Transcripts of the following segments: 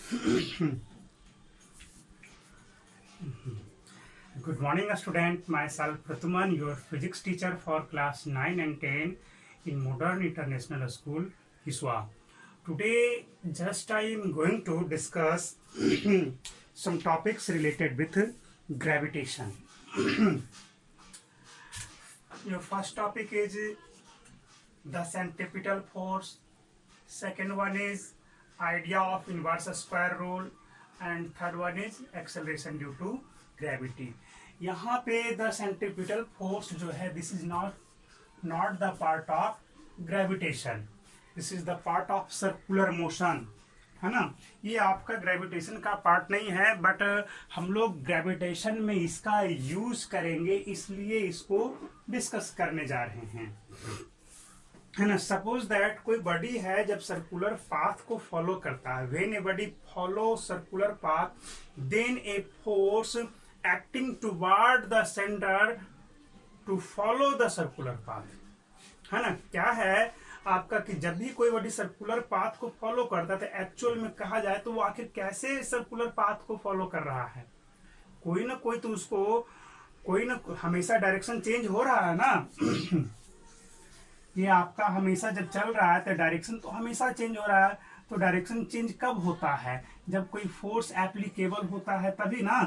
Good morning, student. Myself Prathuman, your physics teacher for class 9 and 10 in Modern International School, Hiswa. Today, just I am going to discuss some topics related with gravitation. Your first topic is the centripetal force. Second one is idea of inverse square rule, and third one is acceleration due to gravity. यहाँ पे the centripetal force जो है, this is not the part of gravitation. This is the part of circular motion, है ना. ये आपका gravitation का part नहीं है, बट हम लोग ग्रेविटेशन में इसका यूज करेंगे, इसलिए इसको डिस्कस करने जा रहे हैं, है ना. सपोज दैट कोई बॉडी है, जब सर्कुलर पाथ को फॉलो करता है, when a body follow circular path then a force acting toward the centre to follow the circular path, है ना. क्या है आपका कि जब भी कोई बॉडी सर्कुलर पाथ को फॉलो करता है, तो एक्चुअल में कहा जाए तो वो आखिर कैसे सर्कुलर पाथ को फॉलो कर रहा है. कोई ना कोई तो उसको कोई ना हमेशा डायरेक्शन चेंज हो रहा है ना. ये आपका हमेशा जब चल रहा है तो डायरेक्शन तो हमेशा चेंज हो रहा है. तो डायरेक्शन चेंज कब होता है? जब कोई फोर्स एप्लीकेबल होता है तभी ना,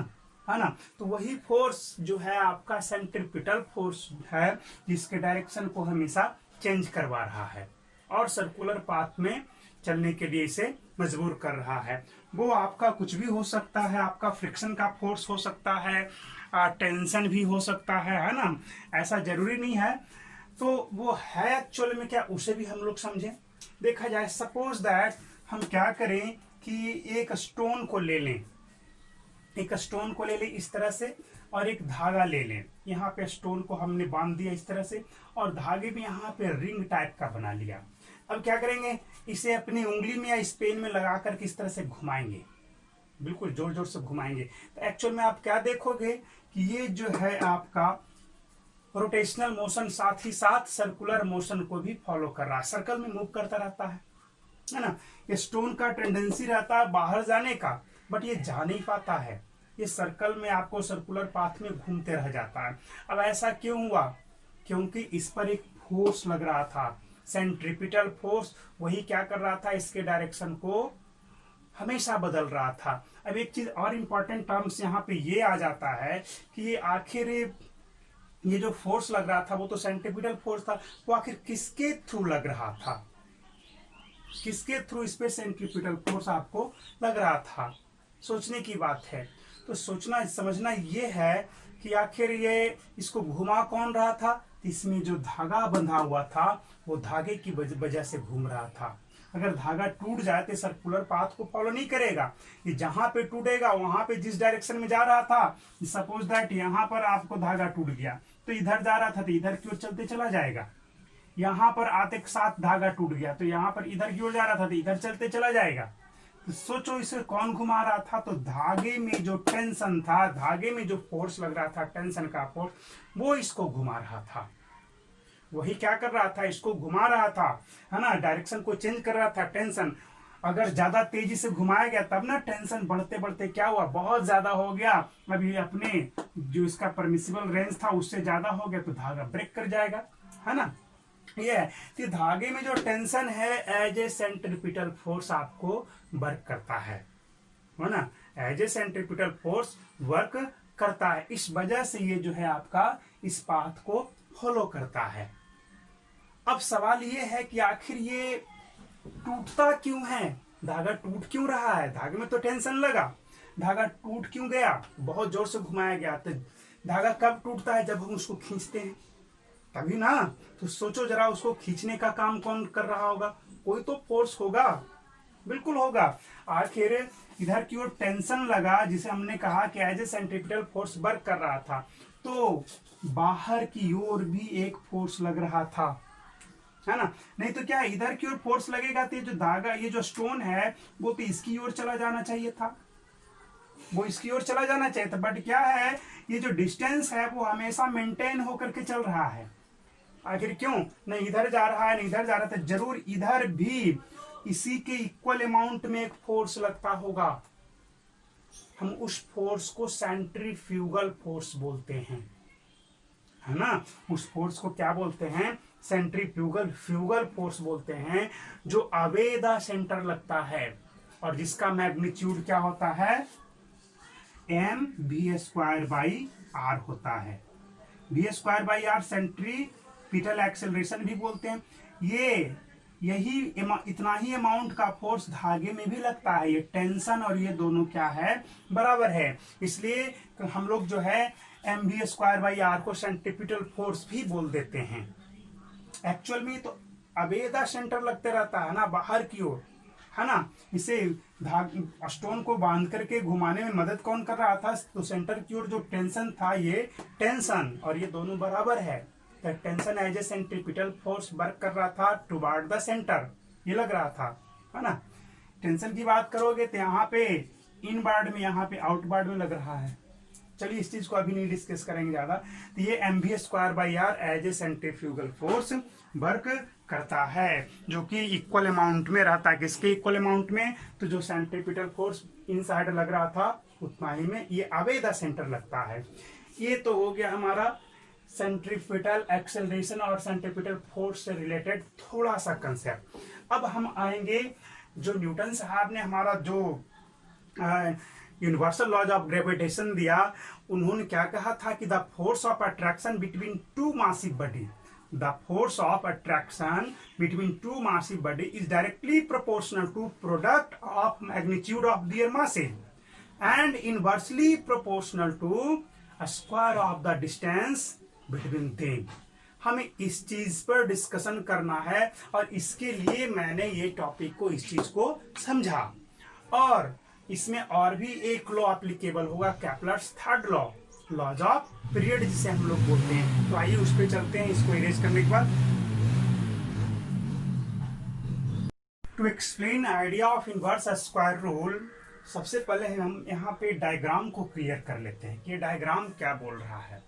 है ना. तो वही फोर्स जो है आपका सेंट्रिपिटल फोर्स है, जिसके डायरेक्शन को हमेशा चेंज करवा रहा है और सर्कुलर पाथ में चलने के लिए इसे मजबूर कर रहा है. वो आपका कुछ भी हो सकता है, आपका फ्रिक्शन का फोर्स हो सकता है, टेंशन भी हो सकता है ना. ऐसा जरूरी नहीं है. तो वो है एक्चुअल में क्या, उसे भी हम लोग समझें. देखा जाए, सपोज दैट हम क्या करें कि एक स्टोन को ले लें, एक स्टोन को ले लें इस तरह से, और एक धागा ले लें. यहाँ पे स्टोन को हमने बांध दिया इस तरह से, और धागे में यहाँ पे रिंग टाइप का बना लिया. अब क्या करेंगे, इसे अपनी उंगली में या स्पेन में लगा कर किस तरह से घुमाएंगे, बिल्कुल जोर जोर से घुमाएंगे. तो एक्चुअल में आप क्या देखोगे कि ये जो है आपका रोटेशनल मोशन साथ ही साथ सर्कुलर मोशन को भी फॉलो कर रहा है, सर्कल में मूव करता रहता है ना. ये स्टोन का टेंडेंसी रहता है बाहर जाने का, बट ये जा नहीं पाता है. ये सर्कल में आपको सर्कुलर पाथ में घूमते रह जाता है. अब ऐसा क्यों हुआ? क्योंकि इस पर एक फोर्स लग रहा था, सेंट्रिपिटल फोर्स. वही क्या कर रहा था, इसके डायरेक्शन को हमेशा बदल रहा था. अब एक चीज और इंपॉर्टेंट टर्म्स यहाँ पे ये आ जाता है कि ये आखिर ये जो फोर्स लग रहा था वो तो सेंट्रिपिटल फोर्स था, वो आखिर किसके थ्रू लग रहा था, किसके थ्रू इस पे सेंट्रिपिटल फोर्स आपको लग रहा था. सोचने की बात है. तो सोचना समझना ये है कि आखिर ये इसको घुमा कौन रहा था. इसमें जो धागा बंधा हुआ था वो धागे की वजह से घूम रहा था. अगर धागा टूट जाए तो सर्कुलर पाथ को फॉलो नहीं करेगा. ये जहां पे टूटेगा वहां पे जिस डायरेक्शन में जा रहा था, सपोज दैट यहाँ पर आपको धागा टूट गया तो इधर जा रहा था तो इधर की ओर चलते चला जाएगा. यहाँ पर आते के साथ धागा टूट गया तो यहाँ पर इधर की ओर जा रहा था तो इधर चलते चला जाएगा. तो सोचो इसे कौन घुमा रहा था. तो धागे में जो टेंशन था, धागे में जो फोर्स लग रहा था, टेंशन का फोर्स, वो इसको घुमा रहा था. वही क्या कर रहा था, इसको घुमा रहा था, है ना. डायरेक्शन को चेंज कर रहा था. टेंशन अगर ज्यादा तेजी से घुमाया गया तब ना टेंशन बढ़ते बढ़ते क्या हुआ, बहुत ज्यादा हो गया. अभी अपने जो इसका परमिसिबल रेंज था उससे ज्यादा हो गया तो धागा ब्रेक कर जाएगा, है ना. ये है कि धागे में जो टेंशन है एज ए सेंट्रिपिटल फोर्स आपको वर्क करता है ना. As a centripetal force work करता है. इस वजह से ये जो है आपका इस पाथ को फॉलो करता है. अब सवाल ये है कि आखिर ये टूटता क्यों है, धागा टूट क्यों रहा है. धागे में तो टेंशन लगा, धागा टूट क्यों गया, बहुत जोर से घुमाया गया. तो धागा कब टूटता है, जब हम उसको खींचते हैं तभी ना. तो सोचो जरा, उसको खींचने का काम कौन कर रहा होगा, कोई तो फोर्स होगा, बिल्कुल होगा. आखिर इधर की ओर टेंशन लगा, जिसे हमने कहा कि as a centripetal force work कर रहा था, तो बाहर की ओर भी एक फोर्स लग रहा था, है ना. नहीं तो क्या इधर की ओर फोर्स लगेगा तो ये जो धागा, ये जो स्टोन है वो तो इसकी ओर चला जाना चाहिए था, वो इसकी ओर चला जाना चाहिए था. बट क्या है, ये जो डिस्टेंस है वो हमेशा मेंटेन होकर के चल रहा है. आखिर क्यों, नहीं इधर जा रहा है नहीं इधर जा रहा था, जरूर इधर भी इसी के इक्वल अमाउंट में एक फोर्स लगता होगा, हम उस फोर्स को सेंट्रीफ्यूगल फोर्स बोलते हैं, है ना। उस फोर्स को क्या बोलते हैं? सेंट्रीफ्यूगल फोर्स बोलते हैं, जो अवे द सेंटर लगता है और जिसका मैग्नीट्यूड क्या होता है? mv²/r होता है। v²/r सेंट्रीपिटल एक्सेलरेशन भी बोलते हैं। यही इतना ही अमाउंट का फोर्स धागे में भी लगता है। ये टेंशन और ये दोनों क्या है? बराबर है। इसलिए हम लोग जो है mv²/r को सेंट्रीपिटल फोर्स भी बोल देते हैं। एक्चुअल में तो अवेदा सेंटर लगते रहता है ना, बाहर की ओर, है ना। इसे स्टोन को बांध करके घुमाने में मदद कौन कर रहा था? तो सेंटर की ओर जो टेंशन था, ये टेंशन और ये दोनों बराबर है। तो tension as a centripetal force work कर रहा था टुवर्ड द सेंटर, ये लग रहा था, है ना। टेंशन की बात करोगे तो यहाँ पे इनवर्ड में, यहाँ पे आउटवर्ड में लग रहा है। चलिए इस चीज को अभी नहीं डिस्कस करेंगे ज्यादा। तो ये mv²/r as a centrifugal force work करता है, जो कि इक्वल अमाउंट में रहता है। किसके इक्वल अमाउंट में? तो जो सेंट्रीपिटल फोर्स इन साइड लग रहा था उतना ही में ये अवे द सेंटर लगता है। ये तो हो गया हमारा सेंट्रीपिटल एक्सेलरेशन और सेंट्रीपिटल फोर्स से रिलेटेड थोड़ा सा कंसेप्ट। अब हम आएंगे, जो न्यूटन साहब ने हमारा जो यूनिवर्सल लॉज ऑफ ग्रेविटेशन दिया, उन्होंने क्या कहा था कि the force of attraction between two massive body, the force of attraction between two massive body is directly proportional to product of magnitude of their masses and inversely proportional to square of the distance between them. हमें इस चीज पर discussion करना है और इसके लिए मैंने ये टॉपिक को, इस चीज को समझा। और इसमें और भी एक लॉ एप्लीकेबल होगा, Kepler's third law, laws of period जिसे हम लोग बोलते हैं। तो आइए उस पर चलते हैं, इसको इरेज करने के बाद। To explain idea of inverse square rule, सबसे पहले हम यहाँ पे डायग्राम को क्लियर कर लेते हैं कि डायग्राम क्या बोल रहा है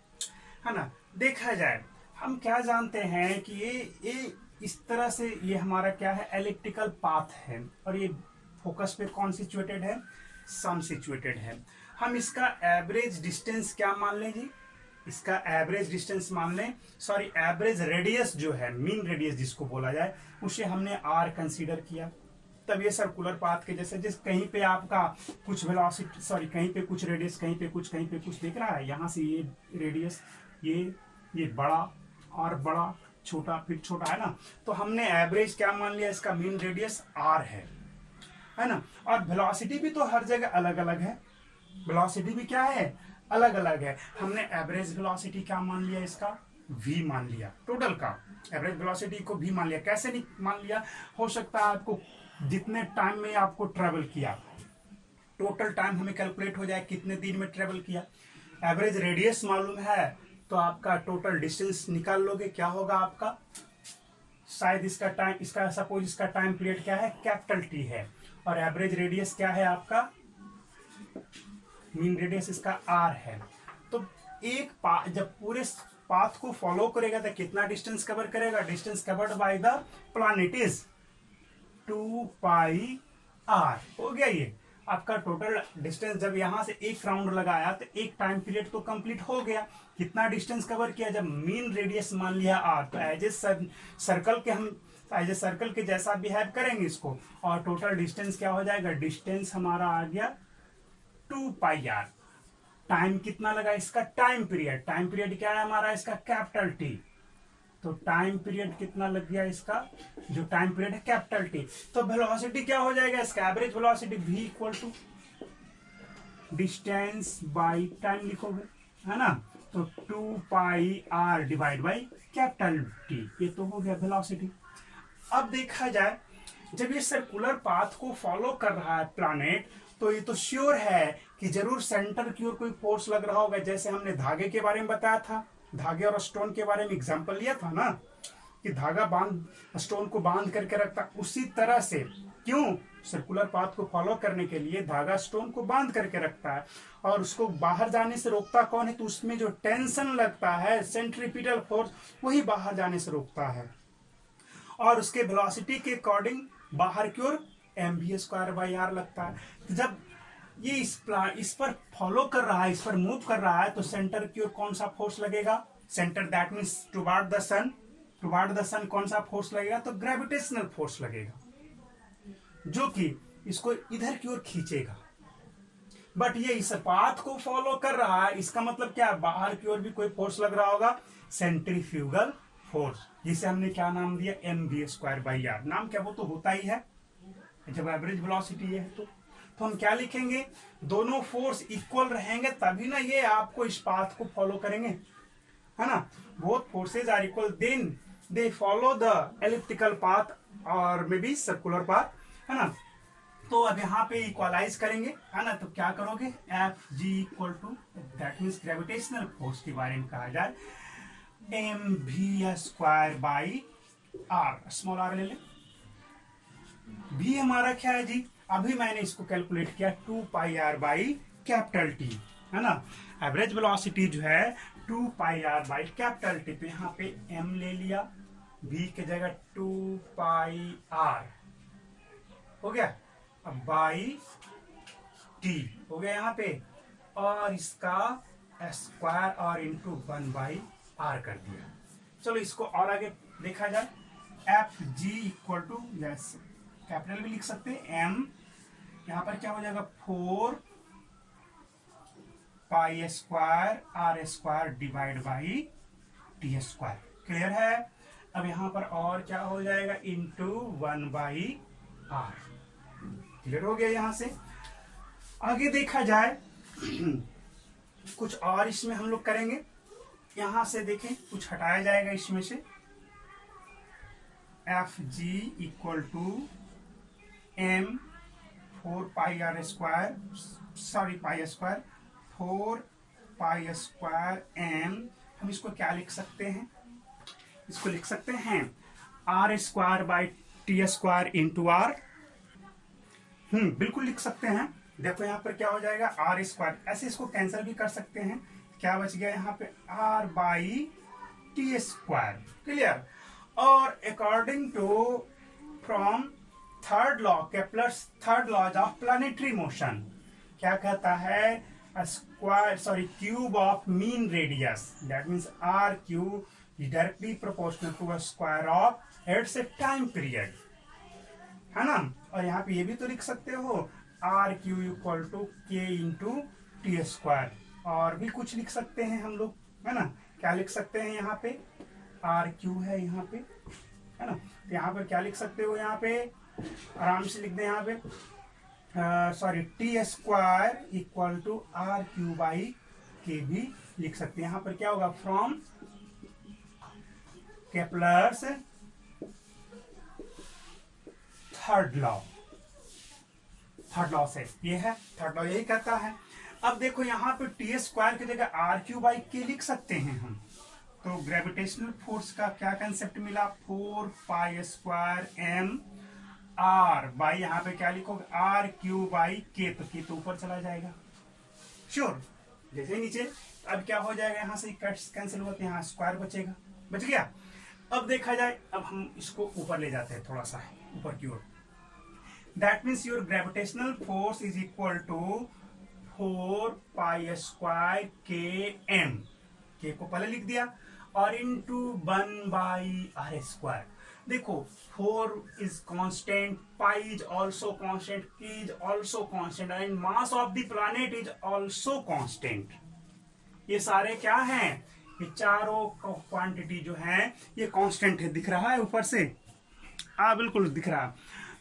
ना। देखा जाए, हम क्या जानते हैं कि ये इस तरह से, ये हमारा क्या है? एलिप्टिकल पाथ है और ये फोकस पे कौन सिचुएटेड है? सम सिचुएटेड है। हम इसका एवरेज डिस्टेंस क्या मान लें जी? इसका एवरेज डिस्टेंस मान लें, सॉरी एवरेज रेडियस जो है, मीन रेडियस जिसको बोला जाए, उसे हमने r कंसीडर किया। तब ये सर्कुलर पाथ के जैसे, जिस कहीं पे आपका कुछ वेलोसिटी, सॉरी कहीं पे कुछ रेडियस, कहीं पे कुछ दिख रहा है। यहाँ से ये रेडियस, ये बड़ा और बड़ा, छोटा फिर छोटा, है ना। तो हमने एवरेज क्या मान लिया? इसका मीन रेडियस r है ना। और वेलोसिटी भी तो हर जगह अलग अलग है, वेलोसिटी भी क्या है? अलग अलग है। हमने एवरेज वेलोसिटी क्या मान लिया? इसका v मान लिया, टोटल का एवरेज वेलोसिटी को v मान लिया। कैसे नहीं मान लिया? हो सकता है आपको जितने टाइम में आपको ट्रेवल किया, टोटल टाइम हमें कैलकुलेट हो जाए कितने दिन में ट्रेवल किया। एवरेज रेडियस मालूम है तो आपका टोटल डिस्टेंस निकाल लोगे, क्या होगा आपका? शायद इसका टाइम, इसका सपोज इसका टाइम पीरियड क्या है? कैपिटल T है। और एवरेज रेडियस क्या है आपका? मीन रेडियस इसका r है। तो एक जब पूरे पाथ को फॉलो करेगा तो कितना डिस्टेंस कवर करेगा? Distance covered by the planet is 2πr। हो गया ये आपका टोटल डिस्टेंस। जब यहां से एक राउंड लगाया तो एक टाइम पीरियड तो कंप्लीट हो गया। कितना डिस्टेंस कवर किया? जब मीन रेडियस मान लिया r, तो एज ए सर्कल के हम एज ए सर्कल के जैसा बिहेव करेंगे इसको, और टोटल डिस्टेंस क्या हो जाएगा? डिस्टेंस हमारा आ गया 2πr। टाइम कितना लगा इसका? टाइम पीरियड क्या है हमारा? इसका कैपिटल T। तो टाइम पीरियड कितना लग गया इसका? जो टाइम पीरियड है कैपिटल T। तो वेलोसिटी क्या हो जाएगा इसका? Average velocity v equal to distance by time लिखोगे, है ना। तो 2πr divide by capital T, ये तो हो गया वेलोसिटी। अब देखा जाए, जब ये सर्कुलर पाथ को फॉलो कर रहा है प्लैनेट, तो ये तो श्योर है कि जरूर सेंटर की ओर कोई फोर्स लग रहा होगा। जैसे हमने धागे के बारे में बताया था, धागे और स्टोन के बारे में एग्जांपल लिया था ना, कि धागा स्टोन को बांध करके रखता, उसी तरह से क्यों सर्कुलर पाथ को फॉलो करने के लिए धागा स्टोन को बांध करके रखता है और उसको बाहर जाने से रोकता कौन है? तो उसमें जो टेंशन लगता है, सेंट्रीपिटल फोर्स, वही बाहर जाने से रोकता है। और उसके वेलोसिटी के अकॉर्डिंग बाहर की ओर mv²/r लगता है। तो जब ये इस पर फॉलो कर रहा है, इस पर मूव कर रहा है, तो सेंटर की ओर कौन सा फोर्स लगेगा? Centre that means toward the sun, toward the sun कौन सा फोर्स लगेगा? तो ग्रेविटेशनल फोर्स लगेगा, जो कि इसको इधर की ओर खींचेगा। बट ये इस पाथ को फॉलो कर रहा है, इसका मतलब क्या है? बाहर की ओर भी कोई फोर्स लग रहा होगा, सेंट्रीफ्यूगल फोर्स, जिसे हमने क्या नाम दिया? mv²/r। नाम क्या, वो तो होता ही है जब एवरेज वेलोसिटी है। तो हम क्या लिखेंगे? दोनों फोर्स इक्वल रहेंगे तभी ना ये आपको इस पाथ को फॉलो करेंगे, है ना। Both forces are equal then they follow the elliptical path और मे बी सर्कुलर पाथ, है ना। तो अब यहाँ पे इक्वलाइज करेंगे, है ना। तो क्या करोगे? F G equal to, that means gravitational force के बारे में कहा जाए, mv²/r, स्मॉल आर ले लें। v हमारा क्या है जी? अभी मैंने इसको कैलकुलेट किया 2πr/T, है ना। एवरेज वेलोसिटी जो है 2πr/T, तो यहाँ पे m ले लिया, v की जगह 2πr हो गया, अब बाई t हो गया यहाँ पे, और इसका स्क्वायर और इंटू 1/r कर दिया। चलो इसको और आगे देखा जाए, F G equal to, yes capital भी लिख सकते हैं, m यहाँ पर क्या हो जाएगा? 4πr² divide by t²। Clear है? अब यहाँ पर और क्या हो जाएगा? Into 1/r। क्लियर हो गया? यहां से आगे देखा जाए कुछ और इसमें हम लोग करेंगे। यहां से देखें, कुछ हटाया जाएगा इसमें से, F G equal to m 4πr², sorry π², 4π²m। हम इसको क्या लिख सकते हैं? इसको लिख सकते हैं r²/t² इंटू r। बिल्कुल लिख सकते हैं। देखो यहाँ पर क्या हो जाएगा? r², ऐसे इसको कैंसिल भी कर सकते हैं। क्या बच गया यहाँ पे? r/t²। क्लियर? और according to from third law, Kepler's third law of planetary motion, क्या कहता है? Square, sorry, cube of mean radius, that means r cube is directly proportional to a square of its time period, है ना। और यहाँ पे ये भी तो लिख सकते हो, आर क्यू इक्वल टू के इंटू t², और भी कुछ लिख सकते हैं हम लोग, है ना। क्या लिख सकते हैं? यहाँ पे आर क्यू है, यहाँ पे, है ना। तो यहाँ पर क्या लिख सकते हो? यहाँ पे आराम से लिख दें, यहाँ पे sorry, t² equal to R Q by K भी लिख सकते हैं। यहाँ पर क्या होगा? फ्रॉम केप्लर्स थर्ड लॉ से, ये है थर्ड लॉ, यही कहता है। अब देखो यहाँ पे t² की जगह r³ लिख सकते हैं हम। तो ग्रेविटेशनल फोर्स का क्या कंसेप्ट मिला? 4π² m r बाई, यहाँ पे क्या लिखोगे? r³/k, तो k तो ऊपर चला जाएगा, श्योर, जैसे नीचे। अब क्या हो जाएगा? यहाँ से कैंसिल होते हैं, यहाँ स्क्वायर बचेगा, बच गया। अब देखा जाए, अब हम इसको ऊपर ले जाते हैं, थोड़ा सा ऊपर की ओर। That means your gravitational force is equal to 4π² के को पहले लिख दिया, और इंटू 1/r²। देखो 4 is constant, pi is also constant, k is also constant, and mass of the planet is also constant। ये सारे क्या हैं? ये चारों क्वांटिटी जो है ये कांस्टेंट है। दिख रहा है ऊपर से? हाँ बिल्कुल दिख रहा है।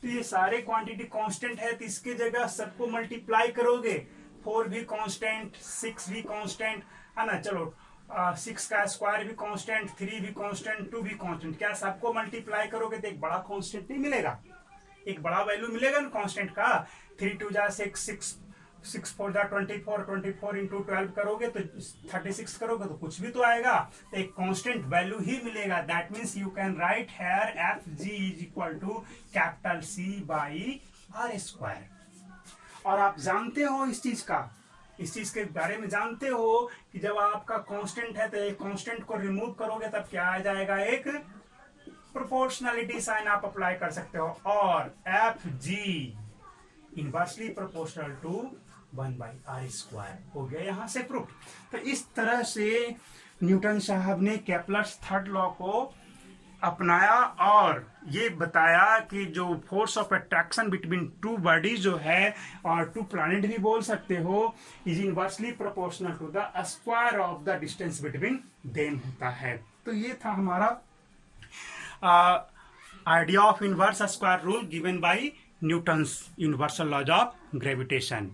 तो ये सारे क्वांटिटी कांस्टेंट है, तो इसके जगह सबको मल्टीप्लाई करोगे, 4 भी कांस्टेंट, 6 भी कांस्टेंट, है ना। चलो 6 का स्क्वायर भी कांस्टेंट, 3 भी कांस्टेंट, 2 भी कांस्टेंट। क्या सबको मल्टीप्लाई करोगे तो एक बड़ा कांस्टेंट नहीं मिलेगा? एक बड़ा वैल्यू मिलेगा ना कांस्टेंट का। 3 2 जा 6, 6 4 जा 24, 24 इंटू 12 करोगे तो 36 करोगे तो कुछ भी तो आएगा, तो एक कांस्टेंट वैल्यू ही मिलेगा। That means you can write here F G is equal to capital C by r²। और आप जानते हो इस चीज के बारे में जानते हो कि जब आपका कांस्टेंट है तो एक कांस्टेंट को रिमूव करोगे तब क्या आ जाएगा? एक प्रोपोर्शनलिटी साइन आप अप्लाई कर सकते हो, और F G inversely proportional to 1/r²। हो गया यहां से प्रूफ। तो इस तरह से न्यूटन साहब ने केपलर्स थर्ड लॉ को अपनाया और ये बताया कि जो force of attraction between two bodies जो है, और टू प्लैनेट भी बोल सकते हो, is inversely proportional to the square of the distance between them होता है। तो ये था हमारा idea of inverse square rule given by Newton's universal laws of gravitation.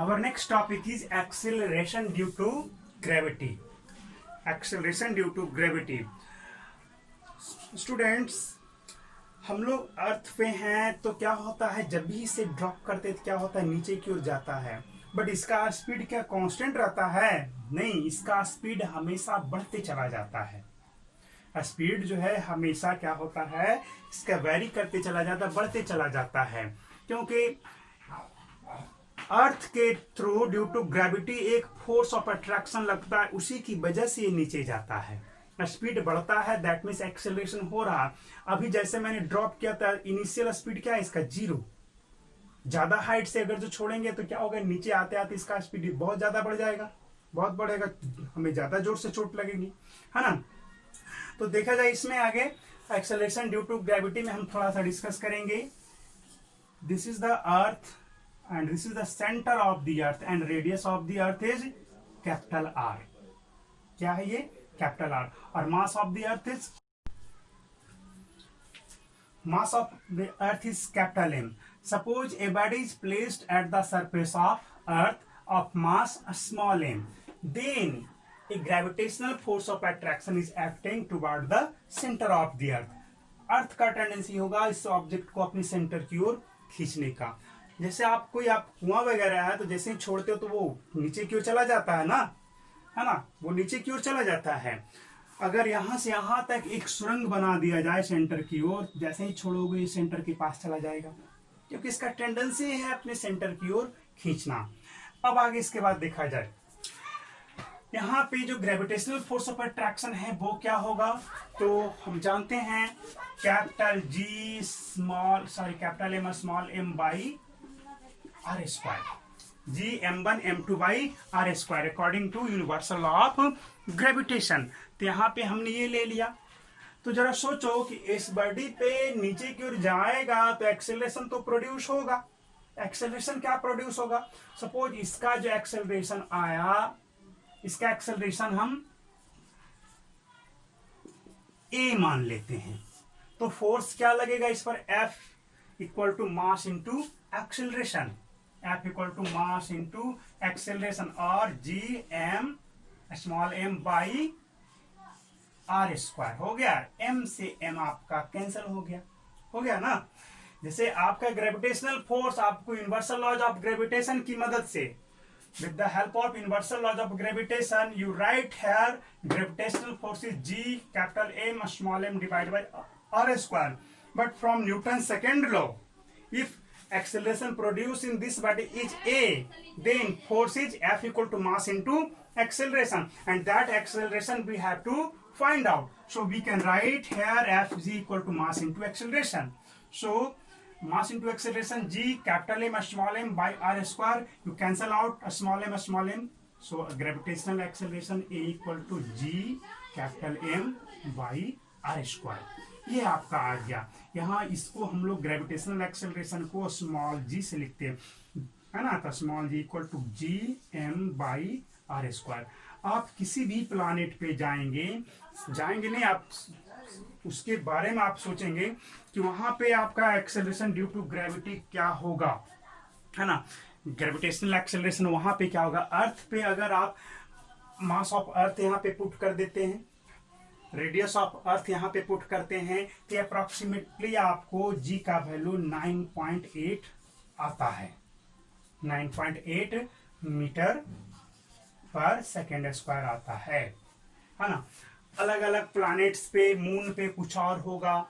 Our next topic is acceleration due to gravity. Acceleration due to gravity. Students, हम लोग अर्थ पे हैं तो क्या होता है, जब भी इसे ड्रॉप करते हैं तो क्या होता है, नीचे की ओर जाता है। बट इसका स्पीड क्या कांस्टेंट रहता है? नहीं, इसका स्पीड हमेशा बढ़ते चला जाता है। स्पीड जो है हमेशा क्या होता है, इसका वेरी करते चला जाता है, बढ़ते चला जाता है, क्योंकि अर्थ के थ्रू ड्यू टू ग्रेविटी एक फोर्स ऑफ अट्रैक्शन लगता है, उसी की वजह से ये नीचे जाता है। स्पीड बढ़ता है, दैट मीन्स एक्सेलरेशन हो रहा। अभी जैसे मैंने ड्रॉप किया था, इनिशियल स्पीड क्या है इसका, 0। ज्यादा हाइट से अगर जो छोड़ेंगे तो क्या होगा, नीचे आते आते इसका स्पीड बहुत ज्यादा बढ़ जाएगा, बहुत बढ़ेगा, हमें ज्यादा जोर से चोट लगेगी, है ना। तो देखा जाए इसमें आगे एक्सेलरेशन ड्यू टू ग्रेविटी में हम थोड़ा सा डिस्कस करेंगे। This is the earth and this is the center of the earth and radius of the earth is capital R। क्या है ये, कैपिटल R। और mass of the earth is capital M। Suppose a body is placed at the surface of earth of mass small m, then a gravitational force of attraction is acting toward the center of the earth। अर्थ का tendency होगा इस object को अपनी centre की ओर खींचने का। जैसे आप कुआं वगैरह है तो जैसे ही छोड़ते हो तो वो नीचे की ओर चला जाता है ना, है ना, वो नीचे की ओर चला जाता है। अगर यहां से यहां तक एक सुरंग बना दिया जाए सेंटर की ओर, जैसे ही छोड़ोगे सेंटर के पास चला जाएगा, क्योंकि इसका टेंडेंसी है अपने सेंटर की ओर खींचना। अब आगे इसके बाद देखा जाए, यहाँ पे जो ग्रेविटेशनल फोर्स ऑफ अट्रैक्शन है वो क्या होगा, तो हम जानते हैं capital M small M by R square, G m1 m2 by R square according to universal law of gravitation. तो यहाँ पे हमने ये ले लिया। तो जरा सोचो कि इस बॉडी पे नीचे की ओर जाएगा तो एक्सेलरेशन तो प्रोड्यूस होगा। एक्सेलरेशन क्या प्रोड्यूस होगा, सपोज इसका जो एक्सेलरेशन आया, इसका एक्सेलरेशन हम a मान लेते हैं, तो फोर्स क्या लगेगा इस पर, F equal to mass into acceleration, F equal to mass into acceleration, और G M small M by R square. हो गया, m से m आपका कैंसिल हो गया ना। जैसे आपका ग्रेविटेशनल फोर्स आपको यूनिवर्सल लॉज ऑफ ग्रेविटेशन की मदद से, with the help of universal laws of gravitation, you write here gravitational force is G capital M small m divided by R square. But from Newton's second law, if acceleration produced in this body is A, then force is F equal to mass into acceleration, and that acceleration we have to find out. So we can write here F is equal to mass into acceleration. So mass into acceleration G capital M small m by R square, you cancel out a small m, so gravitational acceleration A equal to G capital M by R square। ये आपका आ गया। यहाँ इसको हम लोग gravitational acceleration को small G से लिखते हैं, है ना, तो small G equal to G M by R square. आप किसी भी प्लानेट पे जाएंगे नहीं, आप उसके बारे में आप सोचेंगे कि वहां पे आपका एक्सेलरेशन ड्यू टू ग्रेविटी क्या होगा, है ना, ग्रेविटेशनल एक्सेलरेशन वहां पे क्या होगा। अर्थ पे अगर आप मास ऑफ अर्थ यहाँ पे पुट कर देते हैं, रेडियस ऑफ अर्थ यहाँ पे पुट करते हैं, तो अप्रोक्सीमेटली आपको जी का वैल्यू 9.8 आता है, 9.8 मीटर पर सेकेंड स्क्वायर आता है ना। अलग अलग प्लैनेट्स पे, मून पे कुछ और होगा,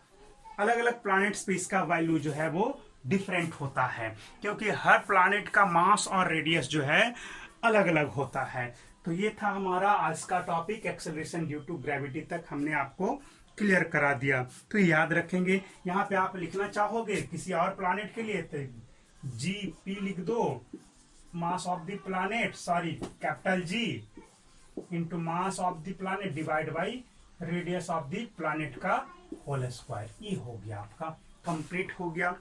अलग अलग प्लैनेट्स पे इसका वैल्यू जो है वो डिफरेंट होता है, क्योंकि हर प्लैनेट का मास और रेडियस जो है अलग अलग होता है। तो ये था हमारा आज का topic, acceleration due to gravity तक हमने आपको क्लियर करा दिया। तो याद रखेंगे, यहाँ पे आप लिखना चाहोगे किसी और प्लानेट के लिए तो जी पी लिख दो, mass of the planet, sorry capital G into mass of the planet divide by radius of the planet का होल स्क्वायर। ये हो गया आपका, कंप्लीट हो गया।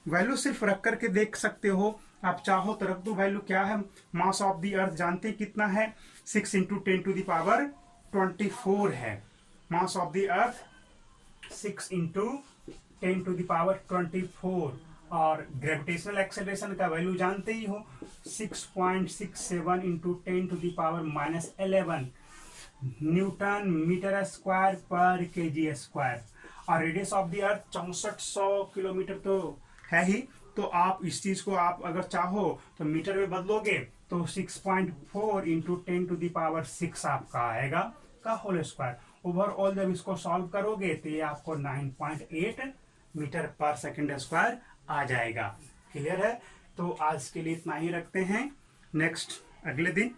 वैल्यू सिर्फ रख करके देख सकते हो, आप चाहो तो रख दो। वैल्यू क्या है, मास ऑफ द अर्थ जानते हैं कितना है, 6 इंटू 10⁻24 है। Mass of the earth 6 into 10⁻24, और ग्रेविटेशनल एक्सेलरेशन का वैल्यू जानते ही हो, 6.67 इंटू 10⁻⁻11 न्यूटन मीटर स्क्वायर पर केजी स्क्वायर। और radius of the earth 6400 kilometre तो है ही। तो आप इस चीज को आप अगर चाहो तो मीटर में बदलोगे तो 6.4 इंटू 10⁻6 आपका आएगा का होल स्क्वायर। ओवरऑल जब इसको सॉल्व करोगे तो ये आपको 9.8 मीटर पर सेकंड स्क्वायर आ जाएगा। क्लियर है? तो आज के लिए इतना ही रखते हैं, नेक्स्ट अगले दिन